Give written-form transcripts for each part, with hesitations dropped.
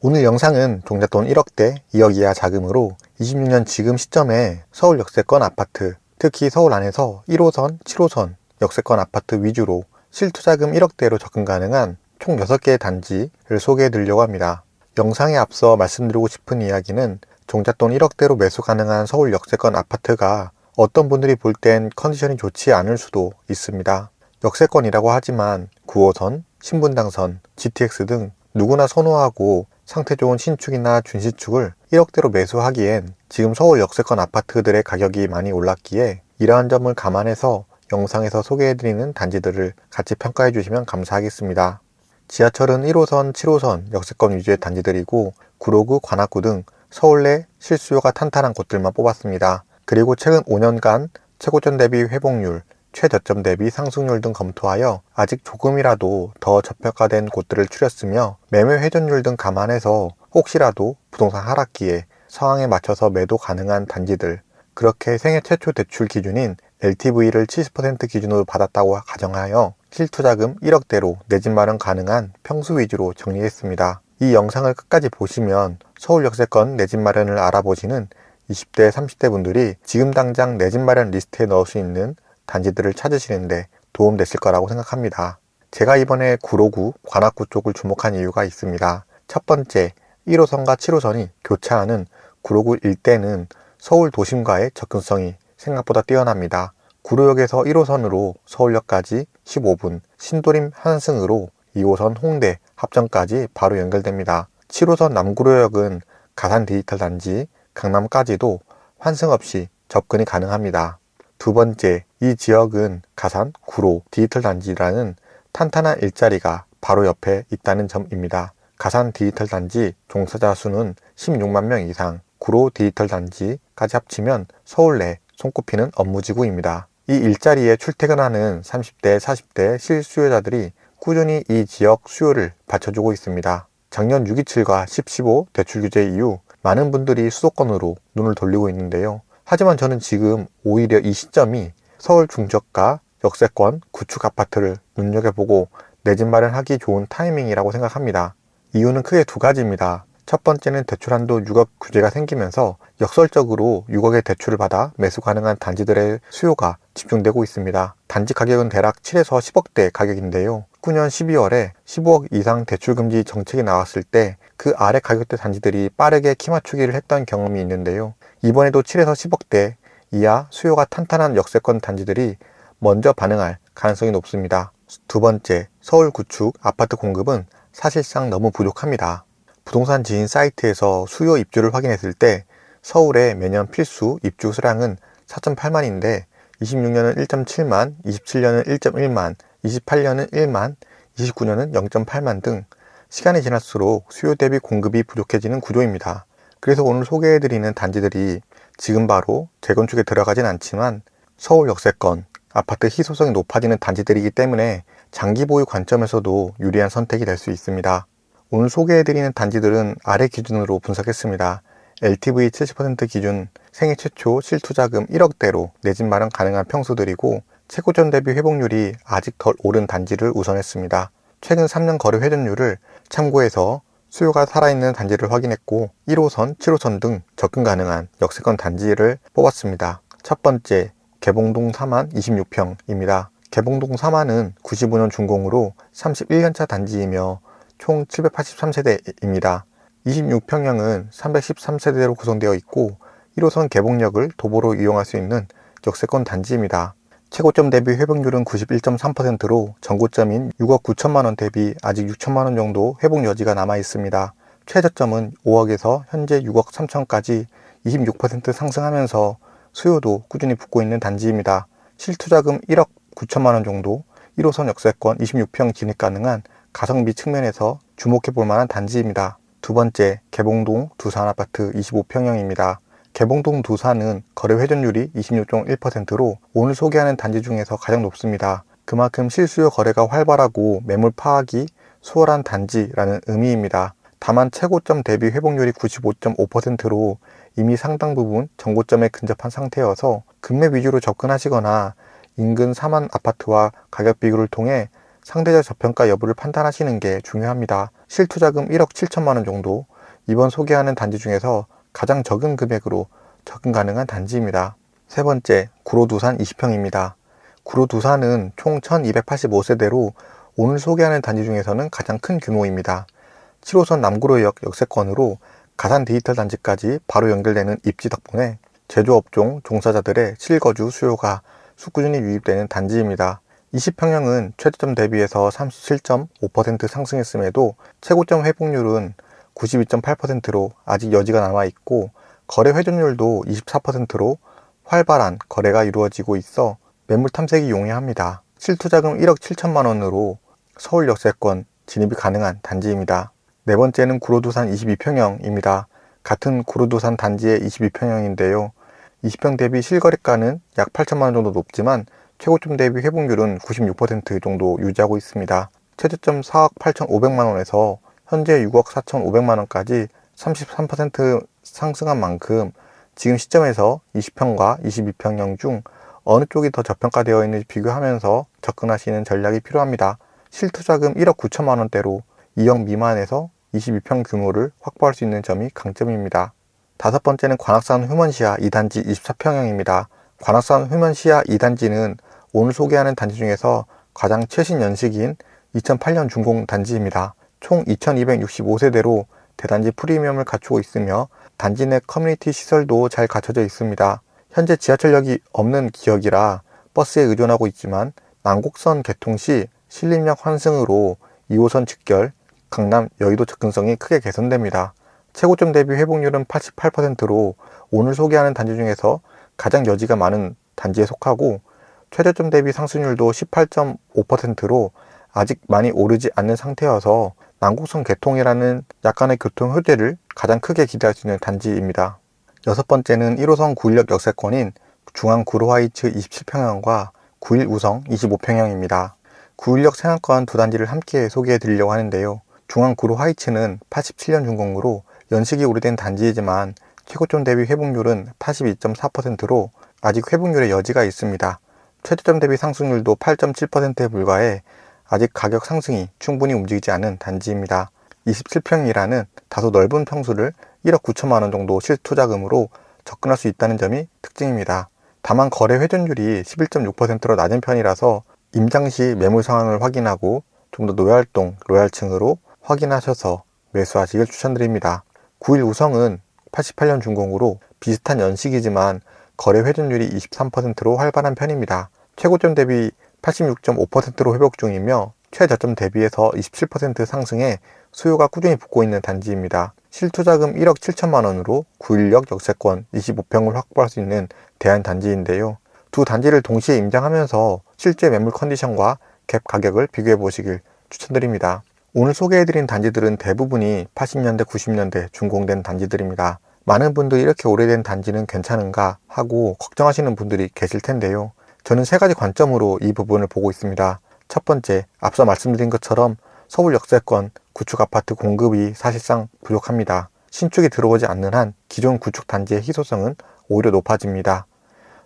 오늘 영상은 종잣돈 1억대 2억 이하 자금으로 26년 지금 시점에 서울 역세권 아파트, 특히 서울 안에서 1호선, 7호선 역세권 아파트 위주로 실투자금 1억대로 접근 가능한 총 6개의 단지를 소개해 드리려고 합니다. 영상에 앞서 말씀드리고 싶은 이야기는 종잣돈 1억대로 매수 가능한 서울 역세권 아파트가 어떤 분들이 볼 땐 컨디션이 좋지 않을 수도 있습니다. 역세권이라고 하지만 9호선, 신분당선, GTX 등 누구나 선호하고 상태 좋은 신축이나 준신축을 1억대로 매수하기엔 지금 서울 역세권 아파트들의 가격이 많이 올랐기에 이러한 점을 감안해서 영상에서 소개해드리는 단지들을 같이 평가해 주시면 감사하겠습니다. 지하철은 1호선, 7호선 역세권 위주의 단지들이고 구로구, 관악구 등 서울 내 실수요가 탄탄한 곳들만 뽑았습니다. 그리고 최근 5년간 최고점 대비 회복률, 최저점 대비 상승률 등 검토하여 아직 조금이라도 더 저평가된 곳들을 추렸으며 매매 회전율 등 감안해서 혹시라도 부동산 하락기에 상황에 맞춰서 매도 가능한 단지들, 그렇게 생애 최초 대출 기준인 LTV를 70% 기준으로 받았다고 가정하여 실투자금 1억대로 내 집 마련 가능한 평수 위주로 정리했습니다. 이 영상을 끝까지 보시면 서울 역세권 내 집 마련을 알아보시는 20대, 30대 분들이 지금 당장 내 집 마련 리스트에 넣을 수 있는 단지들을 찾으시는데 도움되실 거라고 생각합니다. 제가 이번에 구로구, 관악구 쪽을 주목한 이유가 있습니다. 첫 번째, 1호선과 7호선이 교차하는 구로구 일대는 서울 도심과의 접근성이 생각보다 뛰어납니다. 구로역에서 1호선으로 서울역까지 15분, 신도림 환승으로 2호선 홍대 합정까지 바로 연결됩니다. 7호선 남구로역은 가산 디지털 단지, 강남까지도 환승 없이 접근이 가능합니다. 두 번째, 이 지역은 가산, 구로, 디지털 단지라는 탄탄한 일자리가 바로 옆에 있다는 점입니다. 가산 디지털 단지 종사자 수는 16만 명 이상, 구로 디지털 단지까지 합치면 서울 내 손꼽히는 업무지구입니다. 이 일자리에 출퇴근하는 30대, 40대 실수요자들이 꾸준히 이 지역 수요를 받쳐주고 있습니다. 작년 6.27과 10.15 대출 규제 이후 많은 분들이 수도권으로 눈을 돌리고 있는데요. 하지만 저는 지금 오히려 이 시점이 서울 중저가 역세권 구축 아파트를 눈여겨보고 내 집 마련하기 좋은 타이밍이라고 생각합니다. 이유는 크게 두 가지입니다. 첫 번째는 대출 한도 6억 규제가 생기면서 역설적으로 6억의 대출을 받아 매수 가능한 단지들의 수요가 집중되고 있습니다. 단지 가격은 대략 7에서 10억대 가격인데요. 19년 12월에 15억 이상 대출 금지 정책이 나왔을 때 그 아래 가격대 단지들이 빠르게 키 맞추기를 했던 경험이 있는데요. 이번에도 7에서 10억대 이하 수요가 탄탄한 역세권 단지들이 먼저 반응할 가능성이 높습니다. 두 번째, 서울 구축 아파트 공급은 사실상 너무 부족합니다. 부동산 지인 사이트에서 수요 입주를 확인했을 때 서울의 매년 필수 입주 수량은 4.8만인데 26년은 1.7만, 27년은 1.1만, 28년은 1만, 29년은 0.8만 등 시간이 지날수록 수요 대비 공급이 부족해지는 구조입니다. 그래서 오늘 소개해드리는 단지들이 지금 바로 재건축에 들어가진 않지만 서울 역세권, 아파트 희소성이 높아지는 단지들이기 때문에 장기 보유 관점에서도 유리한 선택이 될 수 있습니다. 오늘 소개해드리는 단지들은 아래 기준으로 분석했습니다. LTV 70% 기준 생애 최초 실투자금 1억대로 내 집 마련 가능한 평수들이고 최고점 대비 회복률이 아직 덜 오른 단지를 우선했습니다. 최근 3년 거래 회전율을 참고해서 수요가 살아있는 단지를 확인했고 1호선, 7호선 등 접근 가능한 역세권 단지를 뽑았습니다. 첫 번째, 개봉동 4만 26평입니다. 개봉동 4만은 95년 준공으로 31년차 단지이며 총 783세대입니다. 26평형은 313세대로 구성되어 있고 1호선 개봉역을 도보로 이용할 수 있는 역세권 단지입니다. 최고점 대비 회복률은 91.3%로 전고점인 6억 9천만원 대비 아직 6천만원 정도 회복 여지가 남아 있습니다. 최저점은 5억에서 현재 6억 3천까지 26% 상승하면서 수요도 꾸준히 붙고 있는 단지입니다. 실투자금 1억 9천만원 정도 1호선 역세권 26평 진입 가능한 가성비 측면에서 주목해 볼 만한 단지입니다. 두 번째, 개봉동 두산 아파트 25평형입니다. 개봉동 두산은 거래 회전율이 26.1%로 오늘 소개하는 단지 중에서 가장 높습니다. 그만큼 실수요 거래가 활발하고 매물 파악이 수월한 단지라는 의미입니다. 다만 최고점 대비 회복률이 95.5%로 이미 상당 부분 전고점에 근접한 상태여서 금매 위주로 접근하시거나 인근 4만 아파트와 가격 비교를 통해 상대적 저평가 여부를 판단하시는 게 중요합니다. 실투자금 1억 7천만 원 정도, 이번 소개하는 단지 중에서 가장 적은 금액으로 접근 가능한 단지입니다. 세 번째, 구로두산 20평입니다. 구로두산은 총 1285세대로 오늘 소개하는 단지 중에서는 가장 큰 규모입니다. 7호선 남구로역 역세권으로 가산 디지털 단지까지 바로 연결되는 입지 덕분에 제조업종 종사자들의 실거주 수요가 꾸준히 유입되는 단지입니다. 20평형은 최저점 대비해서 37.5% 상승했음에도 최고점 회복률은 92.8%로 아직 여지가 남아있고, 거래 회전율도 24%로 활발한 거래가 이루어지고 있어 매물 탐색이 용이합니다. 실투자금 1억 7천만 원으로 서울 역세권 진입이 가능한 단지입니다. 네 번째는 구로두산 22평형입니다. 같은 구로두산 단지의 22평형인데요. 20평 대비 실거래가는 약 8천만 원 정도 높지만 최고점 대비 회복률은 96% 정도 유지하고 있습니다. 최저점 4억 8,500만 원에서 현재 6억 4,500만 원까지 33% 상승한 만큼 지금 시점에서 20평과 22평형 중 어느 쪽이 더 저평가되어 있는지 비교하면서 접근하시는 전략이 필요합니다. 실투자금 1억 9천만 원대로 2억 미만에서 22평 규모를 확보할 수 있는 점이 강점입니다. 다섯 번째는 관악산 휴먼시아 2단지 24평형입니다. 관악산 휴먼시아 2단지는 오늘 소개하는 단지 중에서 가장 최신 연식인 2008년 준공 단지입니다. 총 2265세대로 대단지 프리미엄을 갖추고 있으며 단지 내 커뮤니티 시설도 잘 갖춰져 있습니다. 현재 지하철역이 없는 지역이라 버스에 의존하고 있지만 난곡선 개통 시 신림역 환승으로 2호선 직결, 강남, 여의도 접근성이 크게 개선됩니다. 최고점 대비 회복률은 88%로 오늘 소개하는 단지 중에서 가장 여지가 많은 단지에 속하고, 최저점 대비 상승률도 18.5%로 아직 많이 오르지 않는 상태여서 난곡선 개통이라는 약간의 교통 효율을 가장 크게 기대할 수 있는 단지입니다. 여섯 번째는 1호선 916 역세권인 중앙 구로하이츠 27평형과 9일 우성 25평형입니다. 916 생활권 두 단지를 함께 소개해 드리려고 하는데요. 중앙 구로하이츠는 87년 준공으로 연식이 오래된 단지이지만 최고점 대비 회복률은 82.4%로 아직 회복률의 여지가 있습니다. 최저점 대비 상승률도 8.7%에 불과해 아직 가격 상승이 충분히 움직이지 않은 단지입니다. 27평이라는 다소 넓은 평수를 1억 9천만 원 정도 실투자금으로 접근할 수 있다는 점이 특징입니다. 다만 거래 회전율이 11.6%로 낮은 편이라서 임장 시 매물 상황을 확인하고 좀 더 노열동, 로얄층으로 확인하셔서 매수하시길 추천드립니다. 9일 우성은 88년 준공으로 비슷한 연식이지만 거래 회전율이 23%로 활발한 편입니다. 최고점 대비 86.5%로 회복 중이며 최저점 대비해서 27% 상승해 수요가 꾸준히 붙고 있는 단지입니다. 실투자금 1억 7천만 원으로 916 역세권 25평을 확보할 수 있는 대안 단지인데요. 두 단지를 동시에 임장하면서 실제 매물 컨디션과 갭 가격을 비교해 보시길 추천드립니다. 오늘 소개해드린 단지들은 대부분이 80년대, 90년대 준공된 단지들입니다. 많은 분들이 이렇게 오래된 단지는 괜찮은가 하고 걱정하시는 분들이 계실 텐데요. 저는 세 가지 관점으로 이 부분을 보고 있습니다. 첫 번째, 앞서 말씀드린 것처럼 서울 역세권 구축 아파트 공급이 사실상 부족합니다. 신축이 들어오지 않는 한 기존 구축 단지의 희소성은 오히려 높아집니다.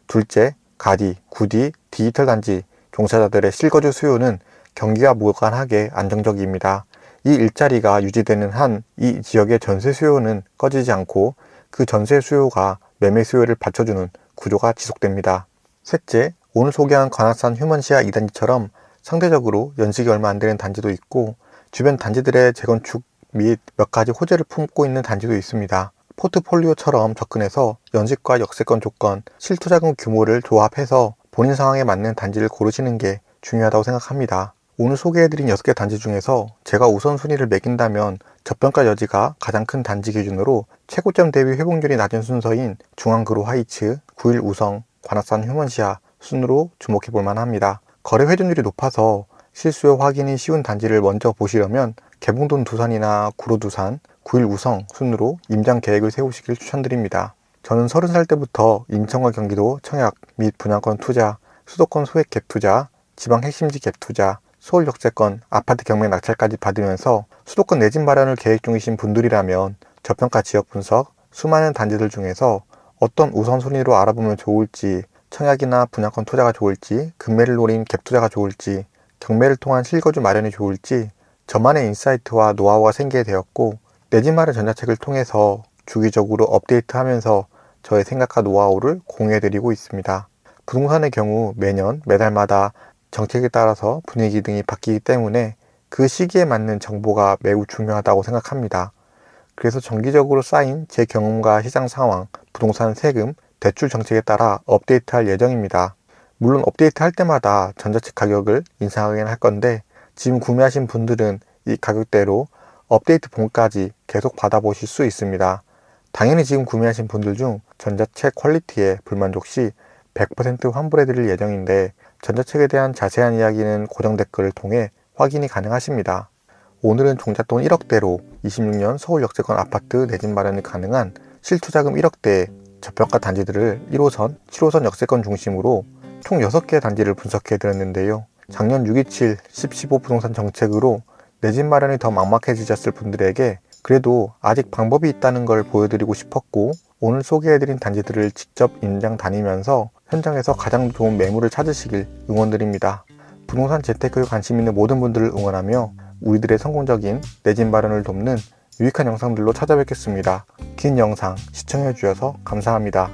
둘째, 가디, 구디, 디지털 단지 종사자들의 실거주 수요는 경기와 무관하게 안정적입니다. 이 일자리가 유지되는 한 이 지역의 전세 수요는 꺼지지 않고 그 전세 수요가 매매 수요를 받쳐주는 구조가 지속됩니다. 셋째, 오늘 소개한 관악산 휴먼시아 2단지처럼 상대적으로 연식이 얼마 안 되는 단지도 있고 주변 단지들의 재건축 및 몇 가지 호재를 품고 있는 단지도 있습니다. 포트폴리오처럼 접근해서 연식과 역세권 조건, 실투자금 규모를 조합해서 본인 상황에 맞는 단지를 고르시는 게 중요하다고 생각합니다. 오늘 소개해드린 6개 단지 중에서 제가 우선순위를 매긴다면 저평가 여지가 가장 큰 단지 기준으로 최고점 대비 회복률이 낮은 순서인 중앙구로 하이츠, 9일 우성, 관악산 휴먼시아 순으로 주목해 볼 만합니다. 거래 회전율이 높아서 실수요 확인이 쉬운 단지를 먼저 보시려면 개봉돈 두산이나 구로두산, 9일 우성 순으로 임장 계획을 세우시길 추천드립니다. 저는 30살 때부터 인천과 경기도 청약 및 분양권 투자, 수도권 소액 갭 투자, 지방 핵심지 갭 투자, 서울 역세권, 아파트 경매 낙찰까지 받으면서 수도권 내 집 마련을 계획 중이신 분들이라면 저평가 지역 분석, 수많은 단지들 중에서 어떤 우선순위로 알아보면 좋을지, 청약이나 분양권 투자가 좋을지, 급매를 노린 갭 투자가 좋을지, 경매를 통한 실거주 마련이 좋을지 저만의 인사이트와 노하우가 생기게 되었고, 내 집 마련 전자책을 통해서 주기적으로 업데이트하면서 저의 생각과 노하우를 공유해드리고 있습니다. 부동산의 경우 매년, 매달마다 정책에 따라서 분위기 등이 바뀌기 때문에 그 시기에 맞는 정보가 매우 중요하다고 생각합니다. 그래서 정기적으로 쌓인 제 경험과 시장 상황, 부동산 세금, 대출 정책에 따라 업데이트할 예정입니다. 물론 업데이트할 때마다 전자책 가격을 인상하긴 할 건데, 지금 구매하신 분들은 이 가격대로 업데이트 본까지 계속 받아보실 수 있습니다. 당연히 지금 구매하신 분들 중 전자책 퀄리티에 불만족 시 100% 환불해드릴 예정인데, 전자책에 대한 자세한 이야기는 고정 댓글을 통해 확인이 가능하십니다. 오늘은 종잣돈 1억대로 26년 서울 역세권 아파트 내 집 마련이 가능한 실투자금 1억대의 저평가 단지들을 1호선, 7호선 역세권 중심으로 총 6개의 단지를 분석해 드렸는데요. 작년 627, 1015 부동산 정책으로 내 집 마련이 더 막막해지셨을 분들에게 그래도 아직 방법이 있다는 걸 보여드리고 싶었고, 오늘 소개해드린 단지들을 직접 임장 다니면서 현장에서 가장 좋은 매물을 찾으시길 응원드립니다. 부동산 재테크에 관심 있는 모든 분들을 응원하며 우리들의 성공적인 내 집 마련을 돕는 유익한 영상들로 찾아뵙겠습니다. 긴 영상 시청해주셔서 감사합니다.